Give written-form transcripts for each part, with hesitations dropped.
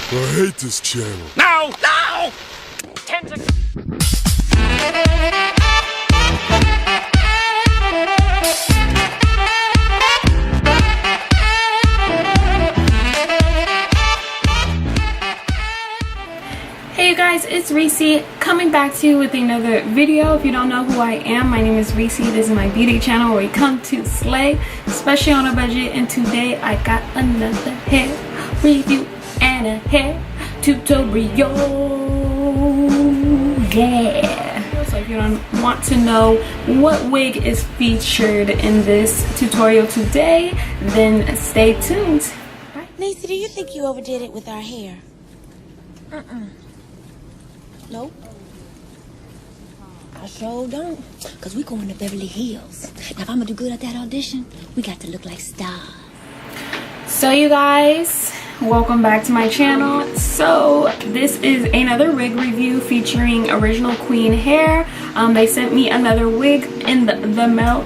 I hate this channel. No! No! 10 seconds. Hey you guys, it's Reese coming back to you with another video. If you don't know who I am, my name is Reese. This is my beauty channel where we come to slay, especially on a budget. And today I got another hair review and a hair tutorial. Yeah. So if you don't want to know what wig is featured in this tutorial today, then stay tuned. Lisa, do you think you overdid it with our hair? Nope. I sure don't. Because we going to Beverly Hills. Now, if I'm going to do good at that audition, we got to look like stars. So you guys, welcome back to my channel. So this is another wig review featuring Original Queen hair. They sent me another wig in the mail,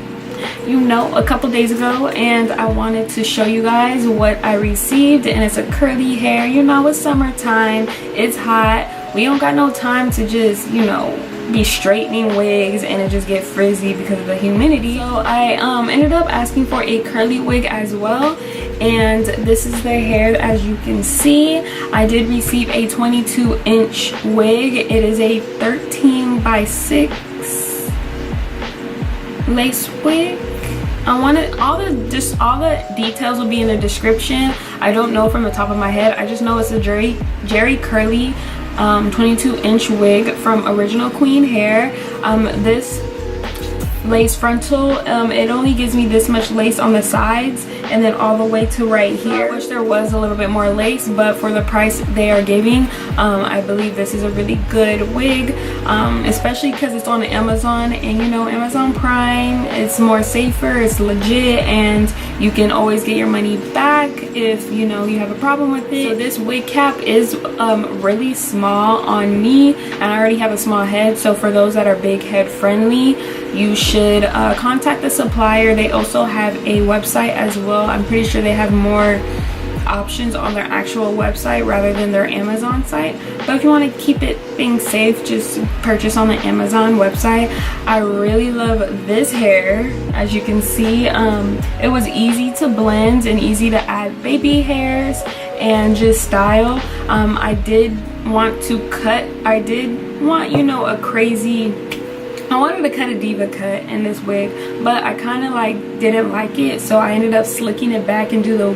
you know, a couple days ago, and I wanted to show you guys what I received. And it's a curly hair. You know, it's summertime, it's hot. We don't got no time to just, you know, be straightening wigs and it just get frizzy because of the humidity. So I ended up asking for a curly wig as well, and this is the hair. As you can see, I did receive a 22-inch wig. It is a 13 by 6 lace wig. I wanted all the details will be in the description. I don't know from the top of my head. I just know it's a Jerry Curly 22-inch wig from Original Queen hair. This lace frontal, it only gives me this much lace on the sides and then all the way to right here. I wish there was a little bit more lace, but for the price they are giving, I believe this is a really good wig, especially because it's on Amazon, and you know, Amazon Prime, it's more safer, it's legit, and you can always get your money back if you know you have a problem with it. So this wig cap is really small on me, and I already have a small head, so for those that are big head friendly, you should contact the supplier. They also have a website as well. I'm pretty sure they have more options on their actual website rather than their Amazon site. But if you want to keep things safe, just purchase on the Amazon website. I really love this hair. As you can see, it was easy to blend and easy to add baby hairs and just style. I did want to cut. I did want, you know, I wanted to cut a diva cut in this wig, but I kind of like didn't like it, so I ended up slicking it back and do the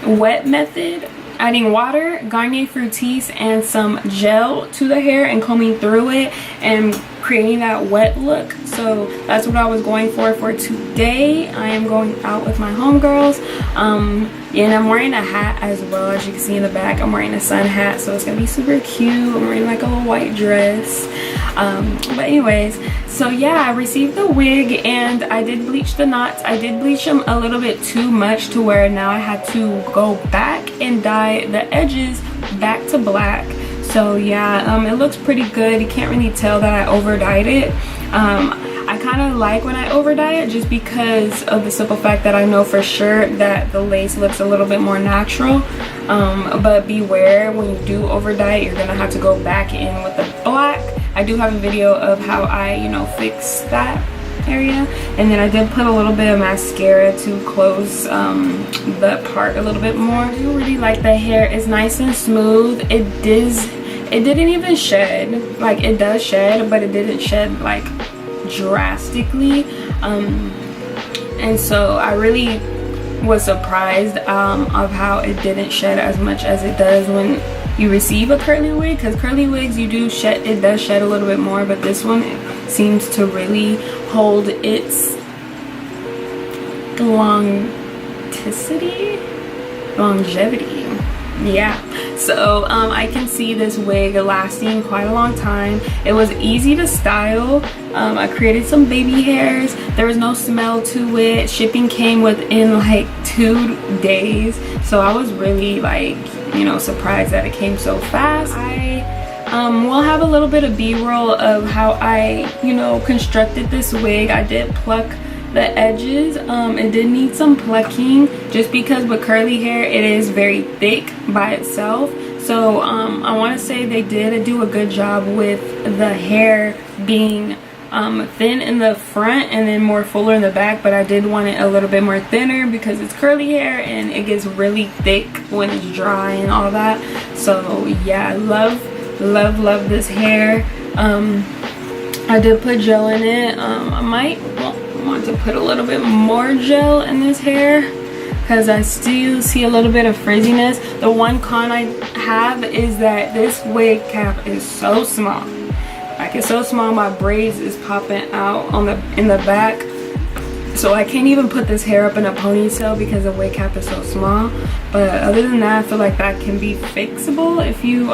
wet method, adding water, Garnier Fructis, and some gel to the hair and combing through it and creating that wet look. So that's what I was going for today. I am going out with my homegirls, and I'm wearing a hat as well. As you can see in the back, I'm wearing a sun hat, so it's gonna be super cute. I'm wearing like a little white dress, but anyways, so yeah, I received the wig and I did bleach the knots. I did bleach them a little bit too much to where now I had to go back and dye the edges back to black. So yeah, it looks pretty good. You can't really tell that I over dyed it. I kind of like when I over dye it just because of the simple fact that I know for sure that the lace looks a little bit more natural. But beware, when you do over dye it, you're gonna have to go back in with the black. I do have a video of how I, you know, fix that area, and then I did put a little bit of mascara to close the part a little bit more. I do really like the hair. It's nice and smooth. It didn't even shed. Like, it does shed, but it didn't shed like drastically, and so I really was surprised of how it didn't shed as much as it does when you receive a curly wig, because curly wigs, you do shed, it does shed a little bit more, but this one seems to really hold its longevity. Yeah, so I can see this wig lasting quite a long time. It was easy to style. I created some baby hairs. There was no smell to it. Shipping came within like 2 days, so I was really, like, you know, surprised that it came so fast. I will have a little bit of b-roll of how I, you know, constructed this wig. I did pluck the edges. It did need some plucking just because with curly hair it is very thick by itself, So I want to say they did do a good job with the hair being thin in the front and then more fuller in the back, but I did want it a little bit more thinner because it's curly hair and it gets really thick when it's dry and all that. So yeah, I love this hair. I did put gel in it. I might want to put a little bit more gel in this hair because I still see a little bit of frizziness. The one con I have is that this wig cap is so small. Like, it's so small, my braids is popping out in the back, so I can't even put this hair up in a ponytail because the wig cap is so small. But other than that, I feel like that can be fixable if you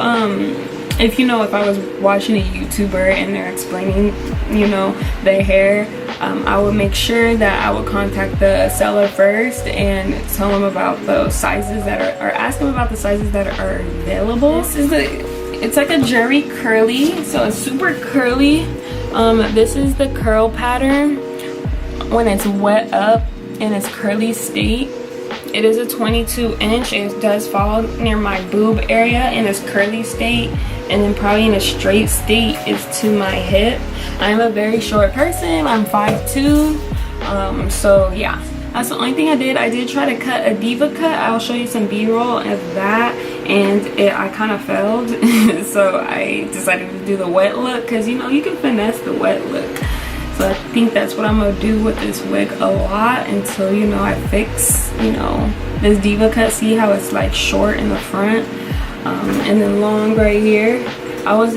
if I was watching a YouTuber and they're explaining, you know, their hair, I would make sure that I would contact the seller first and tell them about those sizes that are, or ask them about the sizes that are available. This is it's like a Jerry curly, so it's super curly. This is the curl pattern when it's wet up in its curly state. It is a 22 inch. It does fall near my boob area in its curly state, and then probably in a straight state is to my hip. I'm a very short person. I'm 5'2", so yeah, that's the only thing I did. I did try to cut a diva cut. I'll show you some b-roll of that, and I kind of failed. So I decided to do the wet look because, you know, you can finesse the wet look. So I think that's what I'm gonna do with this wig a lot until, you know, I fix, you know, this diva cut. See how it's like short in the front and then long right here. I was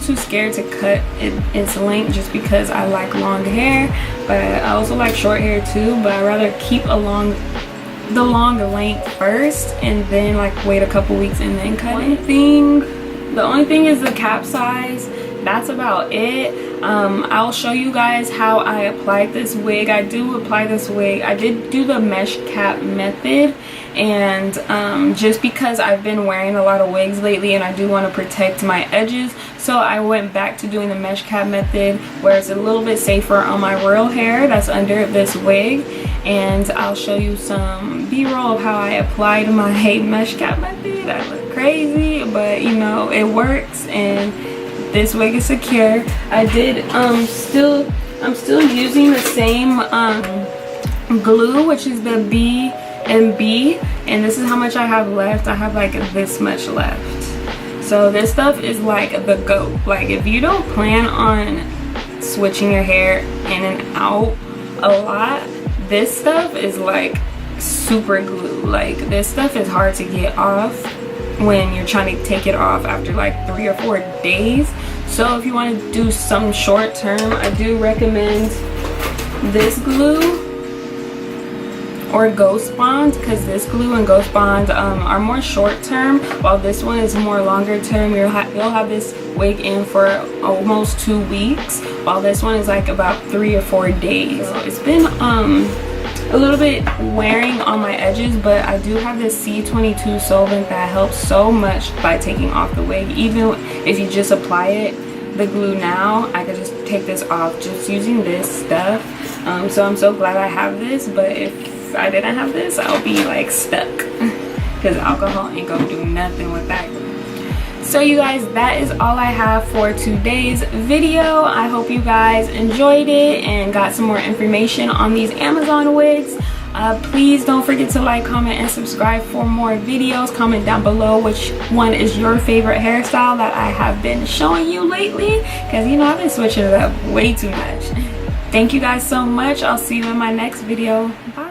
too scared to cut its length just because I like long hair, but I also like short hair too, but I'd rather keep the long length first and then like wait a couple weeks and then cut it. The only thing is the cap size. That's about it. I'll show you guys how I applied this wig. I did do the mesh cap method, and just because I've been wearing a lot of wigs lately and I do want to protect my edges, so I went back to doing the mesh cap method where it's a little bit safer on my real hair that's under this wig. And I'll show you some b-roll of how I applied my mesh cap method. I look crazy, but you know, it works and this wig is secure. I did I'm still using the same glue, which is the B&B, and this is how much I have left. I have like this much left. So this stuff is like the GOAT. Like, if you don't plan on switching your hair in and out a lot, this stuff is like super glue. Like, this stuff is hard to get off when you're trying to take it off after like 3 or 4 days. So if you want to do some short term, I do recommend this glue or Ghost Bond, because this glue and Ghost Bond are more short term, while this one is more longer term. You'll have this wig in for almost 2 weeks, while this one is like about 3 or 4 days. So it's been a little bit wearing on my edges, but I do have this C22 solvent that helps so much by taking off the wig. Even if you just apply it, the glue now, I could just take this off just using this stuff. So I'm so glad I have this, but if I didn't have this, I'll be like stuck because alcohol ain't gonna do nothing with that. So you guys, that is all I have for today's video. I hope you guys enjoyed it and got some more information on these Amazon wigs. Please don't forget to like, comment, and subscribe for more videos. Comment down below which one is your favorite hairstyle that I have been showing you lately, because you know I've been switching it up way too much. Thank you guys so much. I'll see you in my next video. Bye.